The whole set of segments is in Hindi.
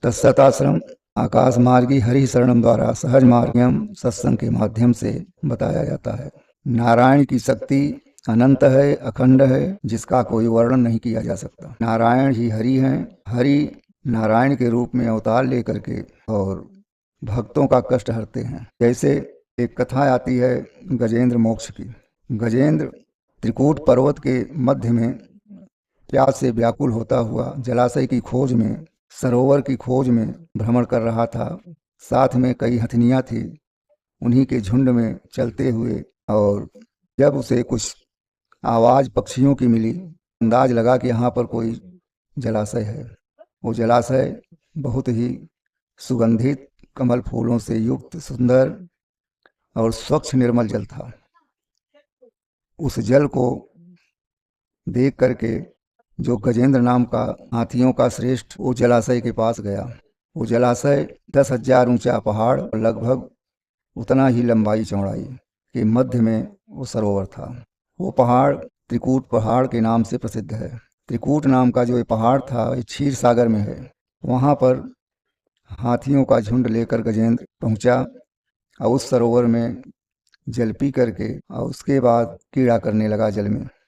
तत्सताश्रम आकाश मार्गी हरि शरणम द्वारा सहज मार्गम सत्संग के माध्यम से बताया जाता है। नारायण की शक्ति अनंत है, अखंड है, जिसका कोई वर्णन नहीं किया जा सकता। नारायण ही हरि हैं। हरि नारायण के रूप में अवतार लेकर के और भक्तों का कष्ट हरते हैं। जैसे एक कथा आती है गजेंद्र मोक्ष की। गजेंद्र त्रिकूट पर्वत के मध्य में प्यास से व्याकुल होता हुआ जलाशय की खोज में, सरोवर की खोज में भ्रमण कर रहा था। साथ में कई हथनियाँ थी, उन्हीं के झुंड में चलते हुए, और जब उसे कुछ आवाज़ पक्षियों की मिली, अंदाज लगा कि यहाँ पर कोई जलाशय है। वो जलाशय बहुत ही सुगंधित कमल फूलों से युक्त सुंदर और स्वच्छ निर्मल जल था। उस जल को देख करके जो गजेंद्र नाम का हाथियों का श्रेष्ठ वो जलाशय के पास गया। वो जलाशय 10,000 ऊंचा पहाड़ और लगभग उतना ही लंबाई चौड़ाई के मध्य में वो सरोवर था। वो पहाड़ त्रिकूट पहाड़ के नाम से प्रसिद्ध है। त्रिकूट नाम का जो ये पहाड़ था ये क्षीर सागर में है। वहाँ पर हाथियों का झुंड लेकर गजेंद्र पहुँचा और उस सरोवर में जल पी करके और उसके बाद कीड़ा करने लगा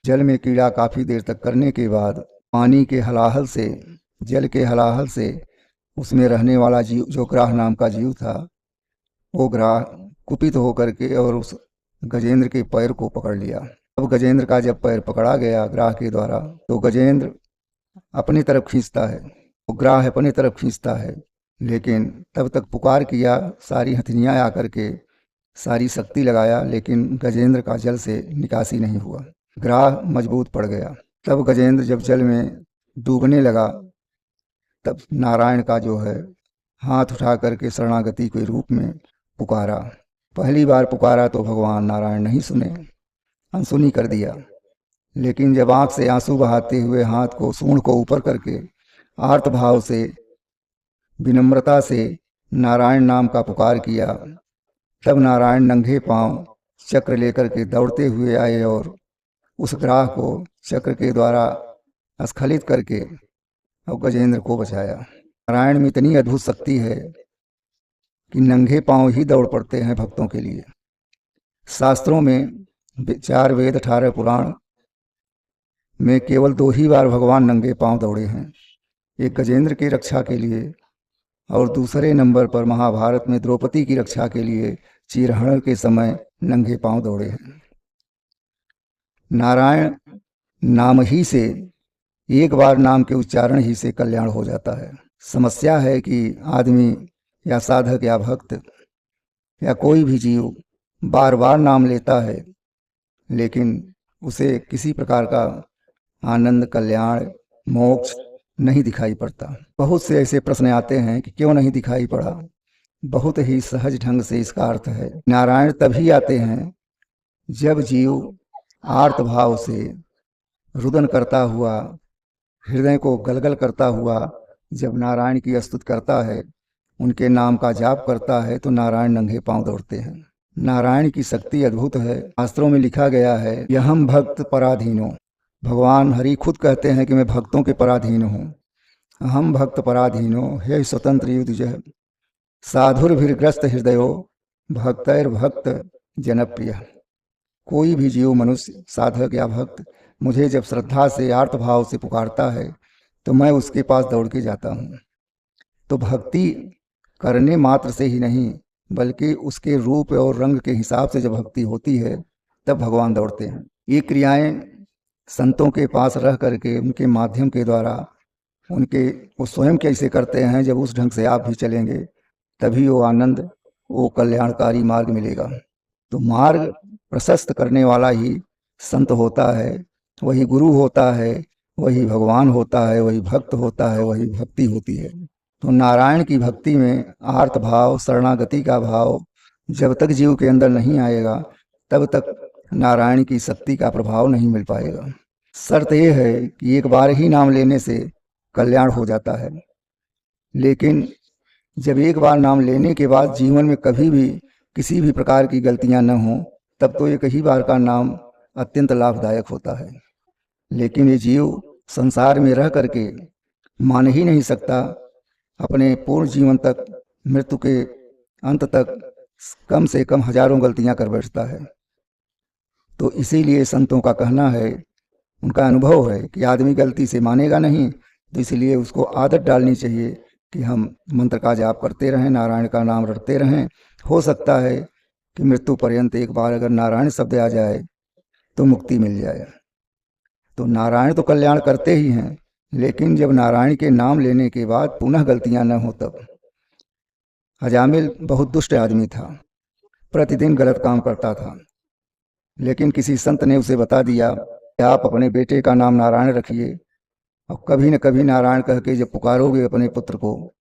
जल में कीड़ा काफ़ी देर तक करने के बाद पानी के हलाहल से, जल के हलाहल से उसमें रहने वाला जीव, जो ग्राह नाम का जीव था, वो ग्राह कुपित होकर के और उस गजेंद्र के पैर को पकड़ लिया। अब गजेंद्र का जब पैर पकड़ा गया ग्राह के द्वारा, तो गजेंद्र अपनी तरफ खींचता है, वो ग्राह अपनी तरफ खींचता है, लेकिन तब तक पुकार किया, सारी हथनियाँ आकर के सारी शक्ति लगाया, लेकिन गजेंद्र का जल से निकासी नहीं हुआ। ग्राह मजबूत पड़ गया। तब गजेंद्र जब जल में डूबने लगा, तब नारायण का जो है हाथ उठा करके शरणागति के रूप में पुकारा। पहली बार पुकारा तो भगवान नारायण नहीं सुने, अनसुनी कर दिया। लेकिन जब आंख से आंसू बहाते हुए हाथ को, सूंड को ऊपर करके आर्त भाव से, विनम्रता से नारायण नाम का पुकार किया, तब नारायण नंगे पांव चक्र लेकर के दौड़ते हुए आए और उस ग्राह को चक्र के द्वारा स्खलित करके और गजेंद्र को बचाया। नारायण में इतनी अद्भुत शक्ति है कि नंगे पांव ही दौड़ पड़ते हैं भक्तों के लिए। शास्त्रों में 4 वेद 18 पुराण में केवल 2 ही बार भगवान नंगे पांव दौड़े हैं, एक गजेंद्र की रक्षा के लिए और दूसरे नंबर पर महाभारत में द्रौपदी की रक्षा के लिए चीरहरण के समय नंगे पांव दौड़े हैं। नारायण नाम ही से, एक बार नाम के उच्चारण ही से कल्याण हो जाता है। समस्या है कि आदमी या साधक या भक्त या कोई भी जीव बार बार नाम लेता है, लेकिन उसे किसी प्रकार का आनंद, कल्याण, मोक्ष नहीं दिखाई पड़ता। बहुत से ऐसे प्रश्न आते हैं कि क्यों नहीं दिखाई पड़ा। बहुत ही सहज ढंग से इसका अर्थ है, नारायण तभी आते हैं जब जीव आर्त भाव से रुदन करता हुआ, हृदय को गलगल करता हुआ जब नारायण की स्तुति करता है, उनके नाम का जाप करता है, तो नारायण नंगे पांव दौड़ते हैं। नारायण की शक्ति अद्भुत है। शास्त्रों में लिखा गया है, यहम भक्त पराधीनो। भगवान हरि खुद कहते हैं कि मैं भक्तों के पराधीन हूँ। अहम भक्त पराधीनो हे स्वतंत्र युद्ध साधुर्भिर्ग्रस्त हृदयो भक्तैर्भक्त जनप्रिय। कोई भी जीव, मनुष्य, साधक या भक्त मुझे जब श्रद्धा से, आर्त भाव से पुकारता है, तो मैं उसके पास दौड़ के जाता हूँ। तो भक्ति करने मात्र से ही नहीं, बल्कि उसके रूप और रंग के हिसाब से जब भक्ति होती है, तब भगवान दौड़ते हैं। ये क्रियाएं संतों के पास रह करके, उनके माध्यम के द्वारा, उनके वो स्वयं कैसे करते हैं, जब उस ढंग से आप भी चलेंगे, तभी वो आनंद, वो कल्याणकारी मार्ग मिलेगा। तो मार्ग प्रशस्त करने वाला ही संत होता है, वही गुरु होता है, वही भगवान होता है, वही भक्त होता है, वही भक्ति होती है। तो नारायण की भक्ति में आर्त भाव, शरणागति का भाव जब तक जीव के अंदर नहीं आएगा, तब तक नारायण की शक्ति का प्रभाव नहीं मिल पाएगा। शर्त यह है कि एक बार ही नाम लेने से कल्याण हो जाता है, लेकिन जब एक बार नाम लेने के बाद जीवन में कभी भी किसी भी प्रकार की गलतियां न हों, तब तो एक ही बार का नाम अत्यंत लाभदायक होता है। लेकिन ये जीव संसार में रह करके मान ही नहीं सकता अपने पूर्ण जीवन तक, मृत्यु के अंत तक कम से कम हजारों गलतियां कर बैठता है। तो इसीलिए संतों का कहना है, उनका अनुभव है कि आदमी गलती से मानेगा नहीं, तो इसलिए उसको आदत डालनी चाहिए कि हम मंत्र का जाप करते रहें, नारायण का नाम रटते रहें। हो सकता है कि मृत्यु पर्यंत एक बार अगर नारायण शब्द आ जाए तो मुक्ति मिल जाए। तो नारायण तो कल्याण करते ही हैं, लेकिन जब नारायण के नाम लेने के बाद पुनः गलतियां न हो तब। अजामिल बहुत दुष्ट आदमी था, प्रतिदिन गलत काम करता था, लेकिन किसी संत ने उसे बता दिया कि आप अपने बेटे का नाम नारायण रखिए, और कभी न कभी नारायण कह के जब पुकारोगे अपने पुत्र को,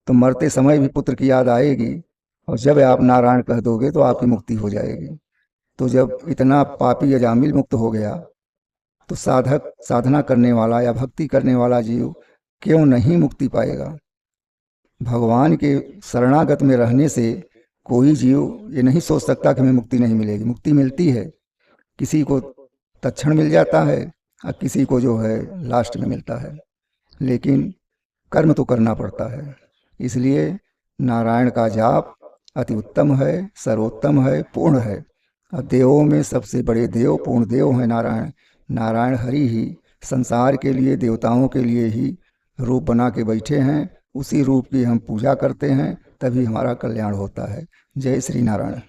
तो मरते समय भी पुत्र की याद आएगी, और जब आप नारायण कह दोगे तो आपकी मुक्ति हो जाएगी। तो जब इतना पापी अजामिल मुक्त हो गया, तो साधक, साधना करने वाला या भक्ति करने वाला जीव क्यों नहीं मुक्ति पाएगा। भगवान के शरणागत में रहने से कोई जीव ये नहीं सोच सकता कि हमें मुक्ति नहीं मिलेगी। मुक्ति मिलती है, किसी को तत्क्षण मिल जाता है और किसी को जो है लास्ट में मिलता है, लेकिन कर्म तो करना पड़ता है। इसलिए नारायण का जाप अति उत्तम है, सर्वोत्तम है, पूर्ण है, और देवों में सबसे बड़े देव, पूर्ण देव हैं नारायण। नारायण हरि ही संसार के लिए, देवताओं के लिए ही रूप बना के बैठे हैं। उसी रूप की हम पूजा करते हैं, तभी हमारा कल्याण होता है। जय श्री नारायण।